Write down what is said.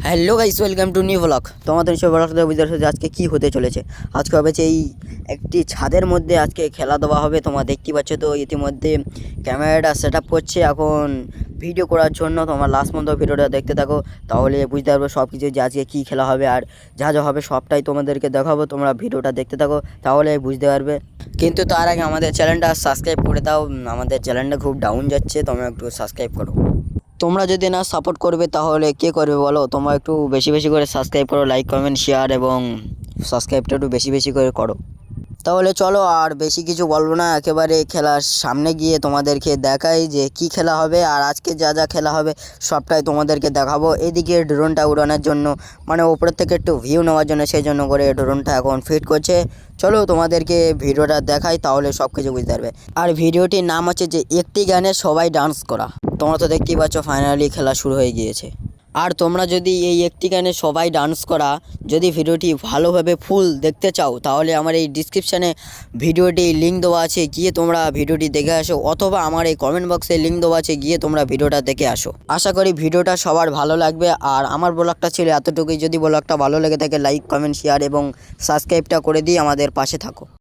Hello guys, welcome to new blog. তোমাদের সব ব্লগটা বুঝতে পারছো যে আজকে কী হতে চলেছে। আজকে হবে যে এই একটি ছাদের মধ্যে আজকে খেলা দেওয়া হবে। তোমরা দেখতে পাচ্ছ তো ইতিমধ্যে ক্যামেরাটা সেট আপ করছে এখন ভিডিও করার জন্য। তোমার লাস্ট পর্যন্ত ভিডিওটা দেখতে থাকো, তাহলে বুঝতে পারবে সব কিছু যে আজকে কী খেলা হবে আর যা যা হবে সবটাই তোমাদেরকে দেখাবো। তোমরা ভিডিওটা দেখতে থাকো তাহলে বুঝতে পারবে। কিন্তু তার আগে আমাদের চ্যানেলটা সাবস্ক্রাইব করে দাও, আমাদের চ্যানেলটা খুব ডাউন যাচ্ছে, তোমরা একটু সাবস্ক্রাইব করো। তোমরা যদি না সাপোর্ট করবে তাহলে কে করবে বলো। তোমরা একটু বেশি বেশি করে সাবস্ক্রাইব করো, লাইক কমেন্ট শেয়ার এবং সাবস্ক্রাইবটা একটু বেশি বেশি করে করো। তাহলে চলো আর বেশি কিছু বলবো না, একেবারে খেলার সামনে গিয়ে তোমাদেরকে দেখাই যে কি খেলা হবে আর আজকে যা যা খেলা হবে সবটাই তোমাদেরকে দেখাবো। এদিকে ড্রোনটা উড়ানোর জন্য মানে ওপরের থেকে একটু ভিউ নেওয়ার জন্য সেই জন্য করে ড্রোনটা এখন ফিট করছে। চলো তোমাদেরকে ভিডিওটা দেখাই তাহলে সব কিছু বুঝতে পারবে। আর ভিডিওটির নাম হচ্ছে যে একটি গানে সবাই ডান্স করা। তোমরা তো দেখতেই পাচ্ছ ফাইনালি খেলা শুরু হয়ে গিয়েছে। আর তোমরা যদি এই একটি গানে সবাই ডান্স করা যদি ভিডিওটি ভালোভাবে ফুল দেখতে চাও তাহলে আমার এই ডিসক্রিপশানে ভিডিওটি লিঙ্ক দেওয়া আছে, গিয়ে তোমরা ভিডিওটি দেখে আসো, অথবা আমার এই কমেন্ট বক্সে লিঙ্ক দেওয়া আছে, গিয়ে তোমরা ভিডিওটা দেখে আসো। আশা করি ভিডিওটা সবার ভালো লাগবে। আর আমার ব্লগটা ছিল এতটুকুই। যদি ব্লগটা ভালো লেগে থাকে লাইক কমেন্ট শেয়ার এবং সাবস্ক্রাইবটা করে দিয়ে আমাদের পাশে থাকো।